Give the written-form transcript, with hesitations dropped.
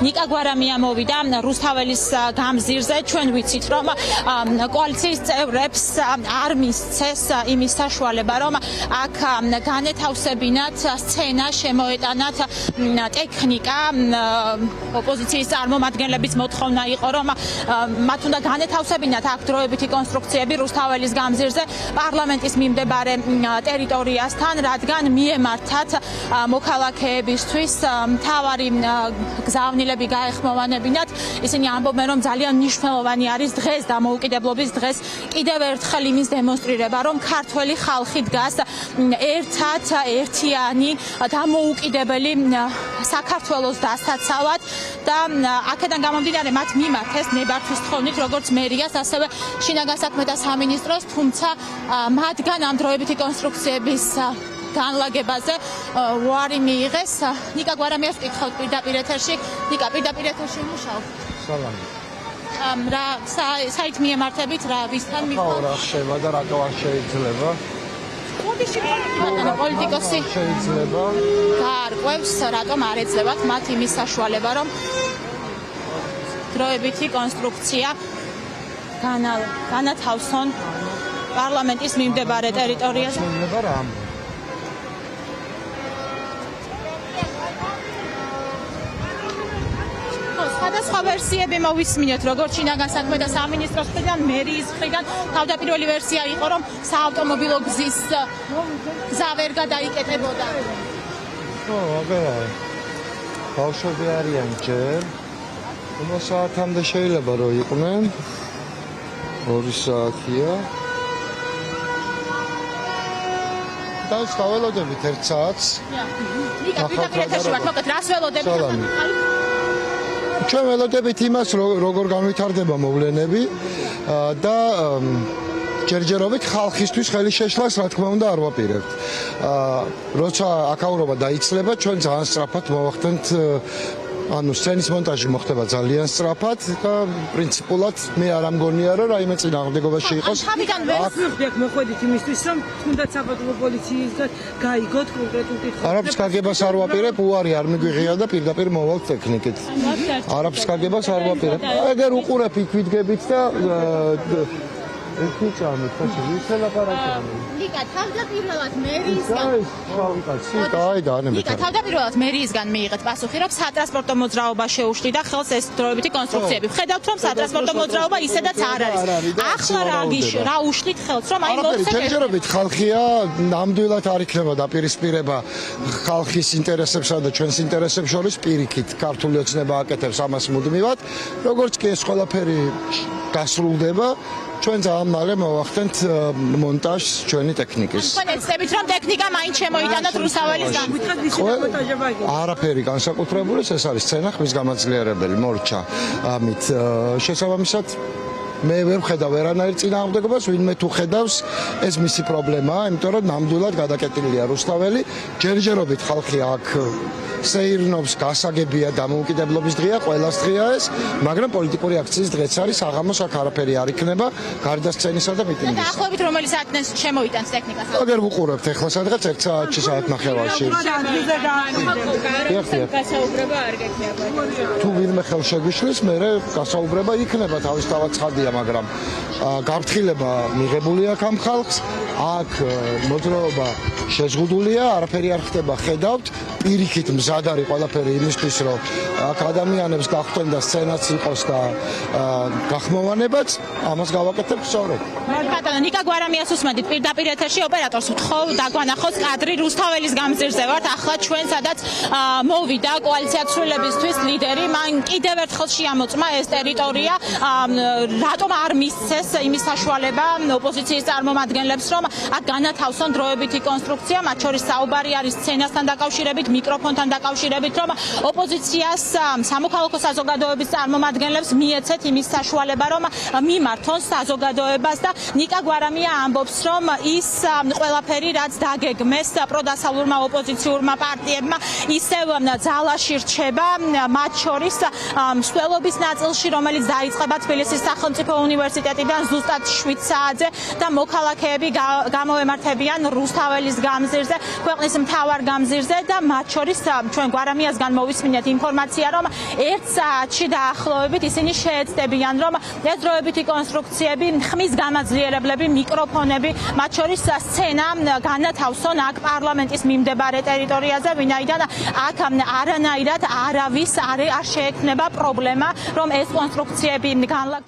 ნიკა გვარამია მოვიდა რუსთაველის გამზირზე. ჩვენ ვიცით, რომ კოალიციის წევრებს არ მისცეს იმის საშუალება, რომ აქ განეთავსებინათ სცენა, შემოეტანათ ტექნიკა. ოპოზიციის წარმომადგენლების მოთხოვნა იყო, რომ მათ უნდა განეთავსებინათ აქ დროებითი კონსტრუქციები რუსთაველის გამზირზე პარლამენტის მიმდებარე ტერიტორიასთან, რადგან მიემართათ მოქალაქეებისთვის მთავარი გზავნილები გაეხმოვანებინათ. ისინი ამბობენ, რომ ძალიან მნიშვნელოვანი არის დღეს დამოუკიდებლობის დღეს კიდევ ერთხელ იმის დემონსტრირება, რომ ქართველი ხალხი დგას ერთად, ერთიანი, დამოუკიდებელი საქართველოს დასაცავად და აქედან გამომდინარე მათ მიმართეს ნებართვის თხოვნით როგორც მერიას, ასევე შინაგან საქმეთა სამინისტროს, თუმცა მათგან ამ დროებითი კონსტრუქციების განლაგებაზე უარი მიიღეს. ნიკა გვარამიას ვკითხავთ პირდაპირ ეთერში. ნიკა, პირდაპირ ეთერში მუშაობ. სალამი. რა საით მიემართებით, რა ვისთან მიყავ? რა ხდება და რატო არ შეიძლება? პოლიტიკოსი შეიძლება. გაარკვევს, რატომ არ ეძლებათ მათ იმის საშუალება, რომ დროებითი კონსტრუქცია განათავსონ პარლამენტის მიმდებარე ტერიტორიაზე. შეიძლება რა? სხვადასხვა ვერსიები მოვისმინეთ, როგორც შინაგან საქმეთა სამინისტროს მხრიდან, მერიის მხრიდან. თავდაპირველი ვერსია იყო, რომ საავტომობილო გზის გზა ვერ გადაიკეტებოდა. ხო, აბა. ბავშვები არიან ჯერ. 2 საათამდე შეიძლება რომ იყვნენ. 2 საათია. და შეველოდებით 1 საათს. ნიკა, პირდაპირ ეთერში ვართ, მოკეთ, რას ველოდებით? ჩვენ ველოდებით იმას, როგორ განვითარდება მოვლენები და ჯერჯერობით ხალხისთვის ხელის შეშლას, რა თქმა უნდა, არ ვაპირებთ. როცა აკავრობა დაიცლება, ჩვენ ძალიან სწრაფად მოვახდენთ ანუ სცენის მონტაჟი მოხდება ძალიან სწრაფად და პრინციპულად მე არ ამგონია რომ რაიმე წინააღმდეგობაში იყოს. აქ მოხვედით იმისთვის რომ თუნდაც საფრანგეთის პოლიციისგან გაიგოთ კონკრეტულ კითხვებს. არაფერს გაგებას არ ვაპირებ, უარი არ მიგვიღია და პირდაპირ მოვალთ ტექნიკით. არაფერს გაგებას არ ვაპირებ. ეგერ უყურებ იქ ვიდგებით და ეხიჭამეთ, ხო, ვისელაპარაკობთ. ნიკა, თავდაპირველად მერიისგან ნიკა, თავდაპირველად მერიისგან მიიღეთ პასუხი, რომ სატრანსპორტო მოძრაობა შეუშლიდა ხელს ეს დროებითი კონსტრუქციები. ხედავთ, რომ სატრანსპორტო მოძრაობა ისედაც არ არის. ახლა რა უშლით ხელს, რომ აი მოვცეთ. ჯერჯერობით ხალხია, ნამდვილად არ იქნება დაპირისპირება ხალხის ინტერესებსა და ჩვენს ინტერესებს შორის პირიქით. ქართული ოცნება აკეთებს ამას მუდმივად, როგორც კი ეს ყველაფერი დასრულდება. ჩვენ ძალიან მალე მოვახდენთ მონტაჟს ჩვენი ტექნიკის. თქვენ ეცდებით, რომ ტექნიკა მაინც შემოიტანოთ რუსთაველის გამზირზე? არაფერი განსაკუთრებული, ეს არის სცენა ხმის გამაძლიერებელი, მორჩა. ამით შესაბამისად მე ვერ ვხედავ ვერანაირ წინააღმდეგობას, ვინმე თუ ხედავს, ეს მისი პრობლემაა, იმიტომ რომ ნამდვილად გადაკეტილია რუსთაველი. ჯერჯერობით ხალხი აქ სეირნობს, გასაგებია, დამოუკიდებლობის დღეა, ყველას დღეა ეს, მაგრამ პოლიტიკური აქციის დღეც არის, აღამოს აქ არაფერი არ იქნება, გარდა სცენისა და მიტინგის. დაახლოებით რომელი საათნეს შემოიტანს ტექნიკას? აგერ ვუყურებთ ახლა სადღაც 1 საათში, საათნახევარში. გასაუბრება არ გექნება. თუ ვინმე ხელს შეგვიშლის, მე გასაუბრება იქნება, თავისთავად ცხადია, მაგრამ გაფრთხილება მიღებული აქვს ამ ხალხს, აქ მოძრაობა შეზღუდულია, არაფერი არ ხდება, ხედავთ, პირიქით მზად არის ყველაფერი იმისთვის, რომ აქ ადამიანებს გახვდნენ და სცენაც იყოს და გახმოვანებაც, ამას გავაკეთებთ სწორედ. ბატონო, ნიკა გვარამიას უსმენთ პირდაპირ ეთერში, ოპერატორს ვთხოვ დაგვანახოს კადრი რუსთაველის გამზირზე ვართ, ახლა ჩვენ სადაც მოვიდა კოალიცია ცვლილებისთვის ლიდერი, მან კიდევ ერთხელ შეამოწმა ეს ტერიტორია, რატომ არ მისცეს იმის საშუალება ოპოზიციის წარმომადგენლებს, რომ აქ განათავსონ დროებითი კონსტრუქცია, მათ შორის საუბარი არის სცენასთან დაკავშირებით, მიკროფონთან დაკავშირებით, რომ ოპოზიციას სამოქალაქო საზოგადოების წარმომადგენლებს მიეცეთ იმის საშუალება, რომ მიმართონ საზოგადოებას და ნიკა გვარამია ამბობს, რომ ის ყველაფერი, რაც დაგეგმეს პროდასალურმა ოპოზიციურმა პარტიებმა, ისევ ძალაში რჩება, მათ შორის მსვლელობის ნაწილში, რომელიც დაიწყება თბილისის სახელმწიფო უნივერსიტეტიდან ზუსტად 7 საათზე და მოქალაქეები გამოემართებიან რუსთაველის გამზირზე, ქვეყნის მთავარ გამზირზე და მათ შორის ჩვენ გვარამიასგან მოვისმინეთ ინფორმაცია, რომ 1 საათში დაახლოებით ისინი შეეცდებიან, რომ ეს დროებითი კონსტრუქციები, ხმის გამაძლიერებლები, მიკროფონები, მათ შორის სცენა განათავსონ აქ პარლამენტის მიმდებარე ტერიტორიაზე, ვინაიდან აქ არანაირად არავის არ შეექმნება პრობლემა, რომ ეს კონსტრუქციები განლაგდეს.